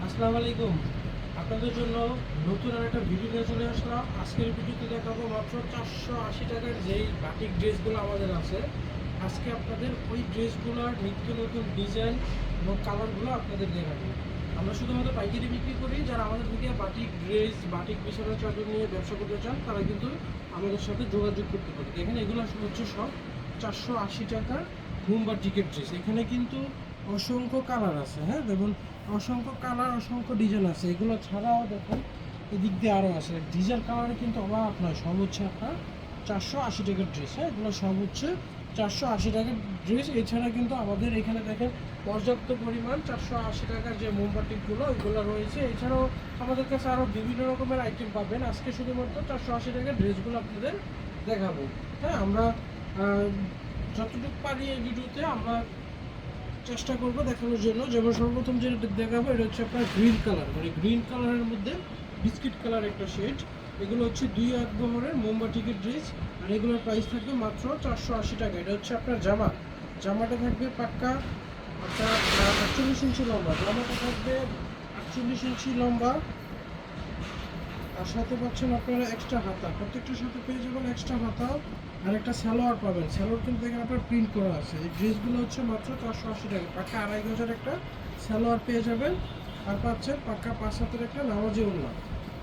আসসালামু আলাইকুম। আপনাদের জন্য নতুন আরেকটা ভিডিও নিয়ে চলে আসলাম। আজকের ভিডিওতে দেখাবো মাত্র 480 টাকার যেই বাটিক ড্রেসগুলো আমাদের আছে। আজকে আপনাদের ওই ড্রেসগুলোর নিত্য নতুন ডিজাইন এবং কালারগুলো আপনাদের দেখাবো। আমরা শুধুমাত্র পাইকারি বিক্রি করি। যারা আমাদের থেকে বাটিক ড্রেস, বাটিক বিছানার চাদর নিয়ে ব্যবসা করতে চান তারা কিন্তু আমাদের সাথে যোগাযোগ করতে পারে। এখানে এগুলো হচ্ছে সব 480 টাকার ঘুম বাটিকের ড্রেস। এখানে কিন্তু অসংখ্য কালার আছে। হ্যাঁ, দেখুন অসংখ্য কালার, অসংখ্য ডিজাইন আছে। এগুলো ছাড়াও দেখুন এদিক দিয়ে আরও আছে। ডিজাইন কালারে কিন্তু অভাব নয়। সব হচ্ছে আপনার 480 টাকার ড্রেস। হ্যাঁ, এগুলো সব হচ্ছে 480 টাকার ড্রেস। এছাড়া কিন্তু আমাদের এখানে দেখেন পর্যাপ্ত পরিমাণ 480 টাকার যে মোমবাতিগুলো ওইগুলো রয়েছে। এছাড়াও আমাদের কাছে আরও বিভিন্ন রকমের আইটেম পাবেন। আজকে শুধুমাত্র 480 টাকার ড্রেসগুলো আপনাদের দেখাবো। হ্যাঁ, আমরা যতটুকু পারি এই ভিডিওতে আমরা চেষ্টা করবো দেখানোর জন্য। যেমন সর্বপ্রথম যেটা দেখাবো এটা হচ্ছে আপনার গ্রিন কালার, মানে গ্রিন কালারের মধ্যে বিস্কিট কালার একটা শেড। এগুলো হচ্ছে 2 বহরের মোমবাটিকের ড্রেস, আর এগুলোর প্রাইস থাকবে মাত্র 480 টাকা। এটা হচ্ছে আপনার জামাটা থাকবে পাক্কা আপনার 48 ইঞ্চি লম্বা। জামাটা থাকবে 48 ইঞ্চি লম্বা, আর সাথে পাচ্ছেন আপনারা এক্সট্রা হাতা। প্রত্যেকটার সাথে পেয়ে যাবেন এক্সট্রা হাতা, আর একটা সালোয়ার পাবেন। সালোয়ার কিন্তু এখানে আপনার প্রিন্ট করা আছে। এই ড্রেসগুলো হচ্ছে মাত্র 480 টাকা। পাক্কা 2500 একটা সালোয়ার পেয়ে যাবেন, আর পাচ্ছেন পাক্কা 5 হাতের একটা নামাজি ওড়না।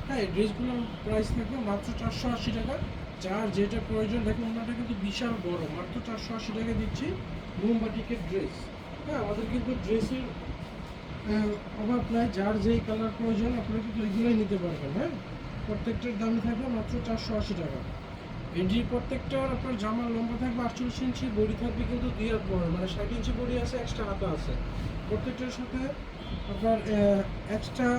হ্যাঁ, এই ড্রেসগুলোর প্রাইস থাকবে মাত্র 480 টাকা। যার যেটা প্রয়োজন দেখুন, ওনাটা কিন্তু বিশাল বড়। মাত্র 480 টাকা দিচ্ছি মোমবাটিকের ড্রেস। হ্যাঁ, আমাদের কিন্তু ড্রেসের অভাব নাই। যার যেই কালার প্রয়োজন আপনারা কিন্তু এগুলোই নিতে পারবেন। হ্যাঁ, প্রত্যেকটার দাম থাকবে মাত্র 480 টাকা। এটি প্রত্যেকটার আপনার জামার লম্বা থাকবে 48 ইঞ্চি, বডি থাকবে কিন্তু 2 হাত বড়, মানে 60 ইঞ্চি বডি আছে, এক্সট্রা হাতা আছে। প্রত্যেকটার সাথে আপনার এক্সট্রা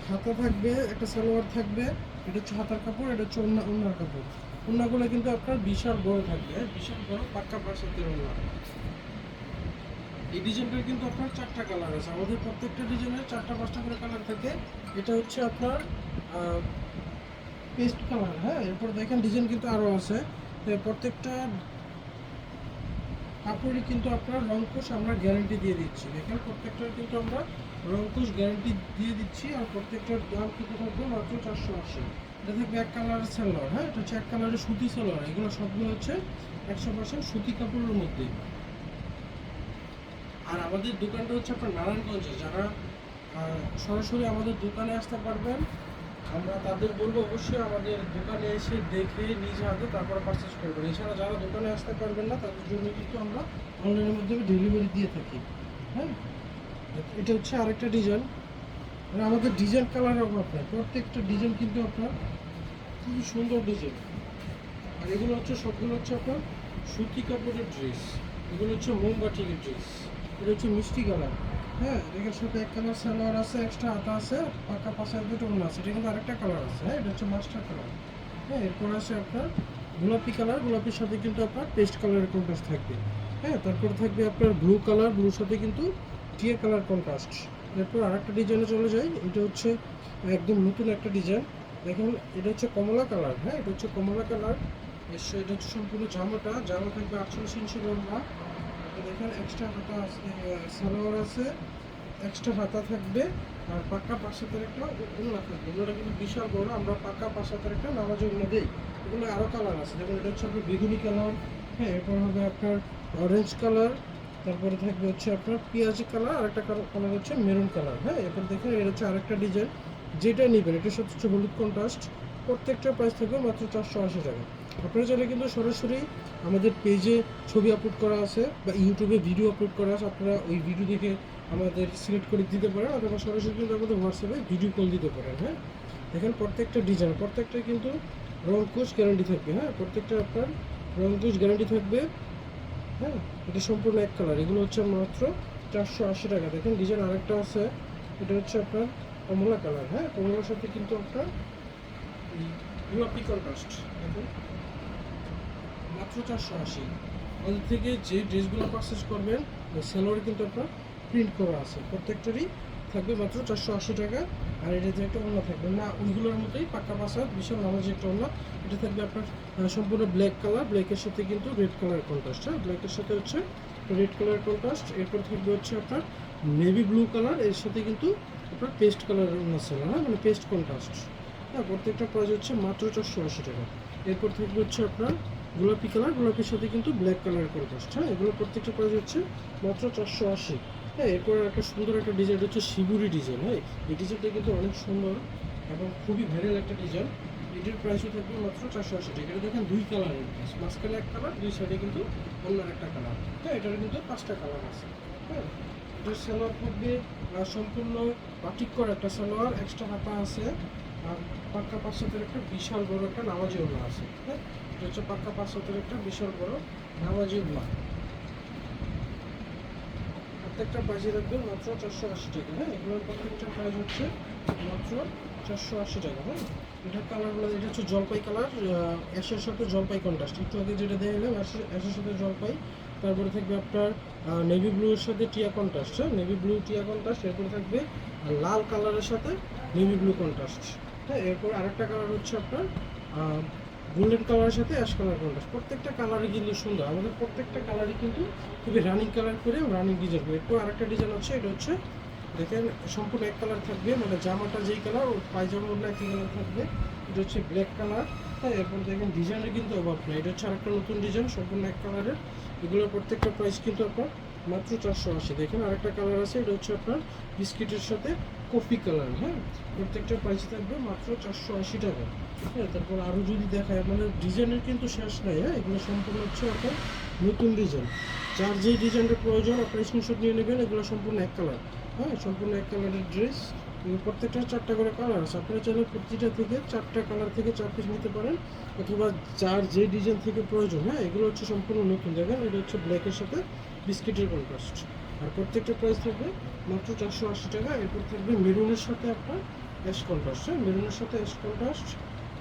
হাতা থাকবে, একটা সালোয়ার থাকবে। এটা হচ্ছে হাতার কাপড়, এটা হচ্ছে ওড়নার কাপড়। ওড়নাগুলো কিন্তু আপনার বিশাল বড় থাকবে, বিশাল বড় পাক্কা 5 হাতের ওড়না। এই ডিজাইনটার কিন্তু আপনার 4টা কালার আছে। আমাদের প্রত্যেকটা ডিজাইনের 4টা 5টা করে কালার থাকে। এটা হচ্ছে আপনার পেস্ট কালার। হ্যাঁ, এরপর দেখেন ডিজাইন কিন্তু আরও আছে। প্রত্যেকটা কাপড়ই কিন্তু আপনার রংকোশ আমরা গ্যারান্টি দিয়ে দিচ্ছি। দেখেন প্রত্যেকটার কিন্তু আমরা রংকোশ গ্যারান্টি দিয়ে দিচ্ছি, আর প্রত্যেকটার দাম কিন্তু থাকবে মাত্র 480। এটা থাকবে এক কালারের সালোয়ার। হ্যাঁ, এটা হচ্ছে এক কালারের সুতি সালোয়ার। এগুলো সবগুলো হচ্ছে 100% সুতি কাপড়ের মধ্যে। আর আমাদের দোকানটা হচ্ছে আপনার নারায়ণগঞ্জে। যারা সরাসরি আমাদের দোকানে আসতে পারবেন, আমরা তাদের বলবো অবশ্যই আমাদের দোকানে এসে দেখে নিজ হাতে তারপরে পারচেস করবেন। এছাড়া যারা দোকানে আসতে পারবেন না তাদের জন্য কিন্তু আমরা অনলাইনের মাধ্যমে ডেলিভারি দিয়ে থাকি। হ্যাঁ, এটা হচ্ছে আরেকটা ডিজাইন। মানে আমাদের ডিজাইন কালারের অভাব নেই। প্রত্যেকটা ডিজাইন কিন্তু আপনার খুবই সুন্দর ডিজাইন। আর এগুলো হচ্ছে সবগুলো হচ্ছে আপনার সুতি কাপড়ের ড্রেস। এগুলো হচ্ছে মোমবাটিকের ড্রেস। এটা হচ্ছে মিষ্টি কালার। হ্যাঁ, এটার সাথে এক কালার সালোয়ার আছে, এক্সট্রা হাতা আছে, পাকা পাশের দুটো ওড়না আছে। এটা কিন্তু আরেকটা কালার আছে। হ্যাঁ, এটা হচ্ছে মাস্টার কালার। হ্যাঁ, এরপর আছে আপনার গোলাপি কালার। গোলাপির সাথে কিন্তু আপনার পেস্ট কালারের কন্ট্রাস্ট থাকবে। হ্যাঁ, তারপর থাকবে আপনার ব্লু কালার, ব্লুর সাথে কিন্তু টিয়া কালার কন্ট্রাস্ট। এরপর আরেকটা ডিজাইনে চলে যাই। এটা হচ্ছে একদম নতুন একটা ডিজাইন। দেখুন এটা হচ্ছে কমলা কালার। হ্যাঁ, এটা হচ্ছে কমলা কালার। এটা হচ্ছে সম্পূর্ণ জামা থাকবে 48 ইঞ্চি লম্বা। দেখেন এক্সট্রা হাতা আছে, সালোয়ার আছে, এক্সট্রা হাতা থাকবে, আর পাক্কা 5 হাতের একটা ওড়না থাকবে। ওগুলোটা কিন্তু বিশাল বড়। আমরা পাক্কা 5 হাতের একটা নামাজি ওড়না দিই। এগুলো আরও কালার আছে। যেমন এটা হচ্ছে আপনার বেগুনি কালার। হ্যাঁ, এরপর হবে আপনার অরেঞ্জ কালার, তারপরে থাকবে হচ্ছে আপনার পেঁয়াজি কালার, আর একটা কালার হচ্ছে মেরুন কালার। হ্যাঁ, এরপর দেখেন এটা হচ্ছে আরেকটা ডিজাইন। যেটা নেবেন এটার সাথে হচ্ছে হলুদ কন্ট্রাস্ট। প্রত্যেকটা প্রাইস থাকবে মাত্র 480 টাকা। আপনারা চাইলে কিন্তু সরাসরি আমাদের পেজে ছবি আপলোড করা আছে বা ইউটিউবে ভিডিও আপলোড করা আছে, আপনারা ওই ভিডিও দেখে আমাদের সিলেক্ট করে দিতে পারেন, অথবা সরাসরি কিন্তু আমাদের হোয়াটসঅ্যাপে ভিডিও কল দিতে পারেন। হ্যাঁ, দেখেন প্রত্যেকটা ডিজাইন, প্রত্যেকটা কিন্তু রংকোশ গ্যারান্টি থাকবে। হ্যাঁ, প্রত্যেকটা আপনার রংকোশ গ্যারান্টি থাকবে। হ্যাঁ, এটা সম্পূর্ণ এক কালার। এগুলো হচ্ছে মাত্র 480 টাকা। দেখেন ডিজাইন আরেকটা আছে। এটা হচ্ছে আপনার কমলা কালার। হ্যাঁ, কমলার সাথে কিন্তু আপনার গোলাপি কন্ট্রাস্ট। দেখুন মাত্র 480। আমাদের থেকে যে ড্রেসগুলো পারচেস করবেন ওই সালোয়ারে কিন্তু আপনার প্রিন্ট করা আছে। প্রত্যেকটারই থাকবে মাত্র 480 টাকা। আর এটাতে একটা ওড়না থাকবে না ওইগুলোর মতোই পাক্কা পাশা বিশাল নামাজি একটা ওড়না। এটা থাকবে আপনার সম্পূর্ণ ব্ল্যাক কালার, ব্ল্যাকের সাথে কিন্তু রেড কালার কন্ট্রাস্ট। হ্যাঁ, ব্ল্যাকের সাথে হচ্ছে রেড কালার কন্ট্রাস্ট। এরপর থাকবে হচ্ছে আপনার নেভি ব্লু কালার, এর সাথে কিন্তু আপনার পেস্ট কালারের আছে, হ্যাঁ মানে পেস্ট কন্ট্রাস্ট। হ্যাঁ, প্রত্যেকটা প্রাইস হচ্ছে মাত্র 480 টাকা। এরপর থাকবে হচ্ছে আপনার গোলাপি কালার, গোলাপির সাথে কিন্তু ব্ল্যাক কালারের কন্ট্রাস্ট। হ্যাঁ, এগুলো প্রত্যেকটা প্রাইস হচ্ছে মাত্র 480। হ্যাঁ, এরপর একটা সুন্দর একটা ডিজাইন হচ্ছে শিবুরি ডিজাইন। হ্যাঁ, এই ডিজাইনটা কিন্তু অনেক সুন্দর এবং খুবই ভাইরাল একটা ডিজাইন। এটার প্রাইসও থাকবে মাত্র 480 টাকা। এটা দেখেন দুই কালারের, মাঝখানে এক কালার, দুই সাইডে কিন্তু অন্য একটা কালার। হ্যাঁ, এটার কিন্তু 5টা কালার আছে। হ্যাঁ, এটার সালোয়ার থাকবে সম্পূর্ণ বাটিক করা একটা সালোয়ার, এক্সট্রা হাতা আছে, আর পাক্কা 5 হাতের একটা বিশাল বড় একটা নামাজি ওড়না আছে। হ্যাঁ, এটা হচ্ছে পাক্কা 5 হাতের একটা বিশাল বড় নামাজি ওড়না। প্রত্যেকটা প্রাইসে রাখবেন মাত্র 480 টাকা। হ্যাঁ, এগুলোর প্রত্যেকটা প্রাইস হচ্ছে মাত্র 480 টাকা। হ্যাঁ, এটার কালারগুলো, এটা হচ্ছে জলপাই কালার, অ্যাশের সাথে জলপাই কন্ট্রাস্ট। একটু আগে যেটা দেখলাম অ্যাশের সাথে জলপাই, তারপরে থাকবে আপনার নেভি ব্লুর সাথে টিয়া কন্ট্রাস্ট। হ্যাঁ, নেভি ব্লু টিয়া কন্ট্রাস্ট। এরপরে থাকবে লাল কালারের সাথে নেভি ব্লু কন্ট্রাস্ট। হ্যাঁ, এরপর আরেকটা কালার হচ্ছে আপনার গোল্ডেন কালারের সাথে অ্যাশ কালার কন্ট্রাস্ট। প্রত্যেকটা কালারই কিন্তু সুন্দর, আমাদের প্রত্যেকটা কালারই কিন্তু খুবই রানিং কালার করে রানিং ডিজাইন করে। এরপর আরেকটা ডিজাইন হচ্ছে, এটা হচ্ছে দেখেন সম্পূর্ণ এক কালার থাকবে, মানে জামাটা যেই কালার ওর পায়জামা ওড়না একই কালার থাকবে। এটা হচ্ছে ব্ল্যাক কালার। হ্যাঁ, এরপর দেখেন ডিজাইনের কিন্তু অভাব নেই। এটা হচ্ছে আরেকটা নতুন ডিজাইন, সম্পূর্ণ এক কালারের। এগুলোর প্রত্যেকটা প্রাইস কিন্তু আপনার মাত্র 480। দেখেন আরেকটা কালার আছে, এটা হচ্ছে আপনার বিস্কিটের সাথে কফি কালার। হ্যাঁ, প্রত্যেকটা প্রাইস থাকবে মাত্র 480 টাকা। হ্যাঁ, তারপর আরও যদি দেখায়, আপনাদের ডিজাইনের কিন্তু শেষ নাই। হ্যাঁ, এগুলো সম্পূর্ণ হচ্ছে আপনার নতুন ডিজাইন। যার যেই ডিজাইনের প্রয়োজন আপনার স্ক্রিনশট নিয়ে নেবেন। এগুলো সম্পূর্ণ এক কালার। হ্যাঁ, সম্পূর্ণ এক কালারের ড্রেস। প্রত্যেকটা 4টা করে কালার আছে, আপনারা চাইলে প্রতিটা থেকে 4টা কালার থেকে 4 পিস নিতে পারেন, অথবা যার যে ডিজাইন থেকে প্রয়োজন। হ্যাঁ, এগুলো হচ্ছে সম্পূর্ণ নতুন। দেখেন এটা হচ্ছে ব্ল্যাকের সাথে বিস্কিটের কন্ট্রাস্ট, আর প্রত্যেকটা প্রাইস থাকবে মাত্র 480 টাকা। এরপর থাকবে মেরুনের সাথে আপনার অ্যাশ কন্ট্রাস্ট। হ্যাঁ, মেরুনের সাথে অ্যাশ কন্ট্রাস্ট,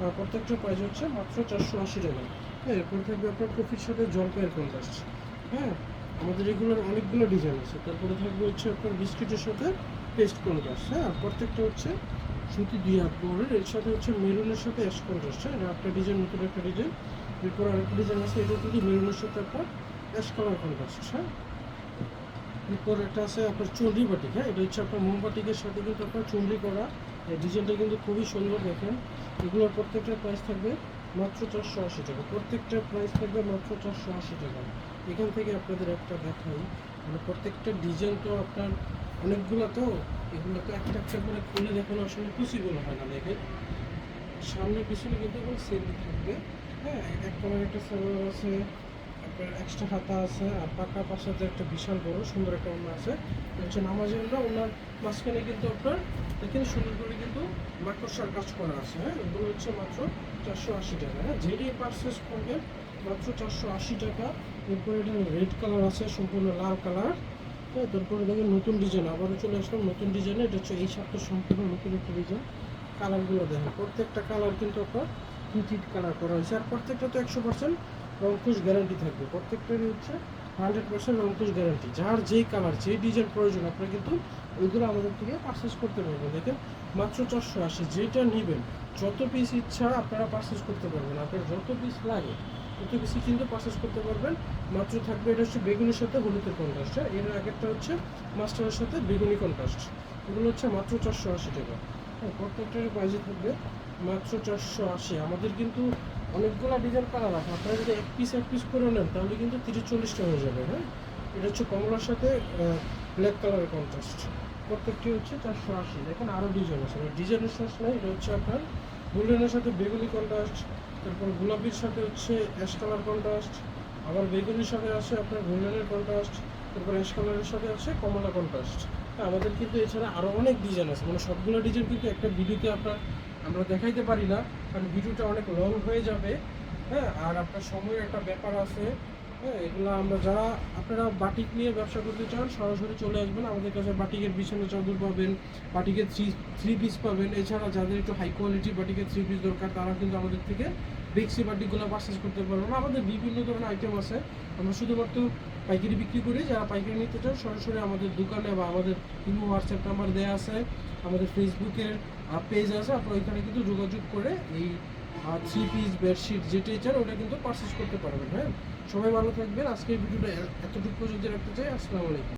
আর প্রত্যেকটা প্রাইস হচ্ছে মাত্র 480 টাকা। হ্যাঁ, এরপর থাকবে আপনার কফির সাথে জলপাইয়ের কন্ট্রাস্ট। হ্যাঁ, আমাদের এগুলোর অনেকগুলো ডিজাইন আছে। তারপরে থাকবে হচ্ছে আপনার বিস্কিটের সাথে পেস্ট কন্ট্রাস্ট। হ্যাঁ, আর প্রত্যেকটা হচ্ছে সুতি 2 হাত বহরের, এর সাথে হচ্ছে মেরুনের সাথে অ্যাশ কন্ট্রাস্ট। হ্যাঁ, এটা একটা ডিজাইন, নতুন একটা ডিজাইন। এরপর আরেকটা ডিজাইন আছে, এটা কিন্তু মেরুনের সাথে আপনার অ্যাশ কালার কন্ট্রাস্ট। হ্যাঁ, এরপর একটা আছে আপনার চুনরি বাটিক। হ্যাঁ, এটা হচ্ছে আপনার মোমবাটিকের সাথে কিন্তু আপনার চুনরি করা। এই ডিজাইনটা কিন্তু খুবই সুন্দর। দেখেন এগুলোর প্রত্যেকটা প্রাইস থাকবে মাত্র 480 টাকা। প্রত্যেকটা প্রাইস থাকবে মাত্র 480 টাকা। এখান থেকে আপনাদের একটা দেখাই, মানে প্রত্যেকটা ডিজাইন তো আপনার অনেকগুলো, তো এগুলো তো একটা একটা করে খুলে দেখানো আসলে পসিবল হয় না। দেখেন সামনে পিছনে কিন্তু এখন সেল থাকবে। হ্যাঁ, এক কালার একটা সালোয়ার আছে, আপনার এক্সট্রা হাতা আছে, আর পাকা পাশাতে একটা বিশাল বড় সুন্দর একটা ওড়না আছে। এটা হচ্ছে নামাজি ওড়না। ওনার মাঝখানে কিন্তু আপনার দেখেন সুন্দর করে কিন্তু মাকড়সার কাজ করা আছে। হ্যাঁ, এগুলো হচ্ছে মাত্র 480 টাকা। হ্যাঁ, যেটি পারচেস করবেন মাত্র 480 টাকা। এরপরে এটা রেড কালার আছে, সম্পূর্ণ লাল কালার। হ্যাঁ, তারপরে দেখেন নতুন ডিজাইন, আবারও চলে আসলাম নতুন ডিজাইনে। এটা হচ্ছে এই সাথে সম্পূর্ণ নতুন একটা ডিজাইন। কালারগুলো দেখেন, প্রত্যেকটা কালার কিন্তু আপনার হিট কালার করা হয়েছে, আর প্রত্যেকটা তো 100% রংকুশ গ্যারান্টি থাকবে। প্রত্যেকটারই হচ্ছে 100% রংকুশ গ্যারান্টি। যার যেই কালার যেই ডিজাইন প্রয়োজন আপনারা কিন্তু ওইগুলো আমাদের থেকে পারচেস করতে পারবেন। দেখেন মাত্র 480, যেটা নেবেন যত পিস ইচ্ছা আপনারা পারচেস করতে পারবেন। আপনার যত পিস লাগে তত পিসই কিন্তু পারচেস করতে পারবেন। মাত্র থাকবে, এটা হচ্ছে বেগুনের সাথে হলুদের কন্ট্রাস্ট। এর আগেরটা হচ্ছে মাস্টারের সাথে বেগুনি কন্ট্রাস্ট। এগুলো হচ্ছে মাত্র 480 টাকা। হ্যাঁ, প্রত্যেকটারই প্রাইসে থাকবে মাত্র 480। আমাদের কিন্তু অনেকগুলো ডিজাইন কালার আছে, আপনারা যদি এক পিস করে নেন তাহলে কিন্তু 30-40টা হয়ে যাবে। হ্যাঁ, এটা হচ্ছে কমলার সাথে ব্ল্যাক কালারের কন্ট্রাস্ট। প্রত্যেকটি হচ্ছে 480। দেখেন আরও ডিজাইন আছে, ডিজাইনের শেষ নেই। এটা হচ্ছে আপনার গোল্ডেনের সাথে বেগুনি কন্ট্রাস্ট, তারপর গোলাপির সাথে হচ্ছে অ্যাশ কালার কন্ট্রাস্ট, আবার বেগুনির সাথে আছে আপনার গোল্ডেনের কন্ট্রাস্ট, তারপর অ্যাশ কালারের সাথে আছে কমলা কন্ট্রাস্ট। আমাদের কিন্তু এছাড়া আরও অনেক ডিজাইন আছে, মানে সবগুলো ডিজাইন কিন্তু একটা ভিডিওতে আমরা দেখাইতে পারি না, কারণ ভিডিওটা অনেক লং হয়ে যাবে। হ্যাঁ, আর আপনার সময়ের একটা ব্যাপার আছে। হ্যাঁ, এগুলো আমরা যারা আপনারা বাটিক নিয়ে ব্যবসা করতে চান সরাসরি চলে আসবেন আমাদের কাছে। বাটিকের বিছানা চাদর পাবেন, বাটিকের থ্রি পিস পাবেন। এছাড়া যাদের একটু হাই কোয়ালিটির বাটিকের 3 পিস দরকার তারা কিন্তু আমাদের থেকে বেক্সি বাটিকগুলো পারচেস করতে পারবেন। আমাদের বিভিন্ন ধরনের আইটেম আছে, আমরা শুধুমাত্র পাইকারি বিক্রি করি। যারা পাইকারি নিতে চান সরাসরি আমাদের দোকানে বা আমাদের ইমো হোয়াটসঅ্যাপ নাম্বার দেওয়া আছে, আমাদের ফেসবুকের পেজ আছে, আপনারা ওইখানে কিন্তু যোগাযোগ করে এই 3 পিস বেডশিট যেটাই চান ওটা কিন্তু পারচেস করতে পারবেন। হ্যাঁ, সবাই ভালো থাকবেন। আজকের ভিডিওটা এতটুকু পর্যন্ত রাখতে চাই। আসসালামু আলাইকুম।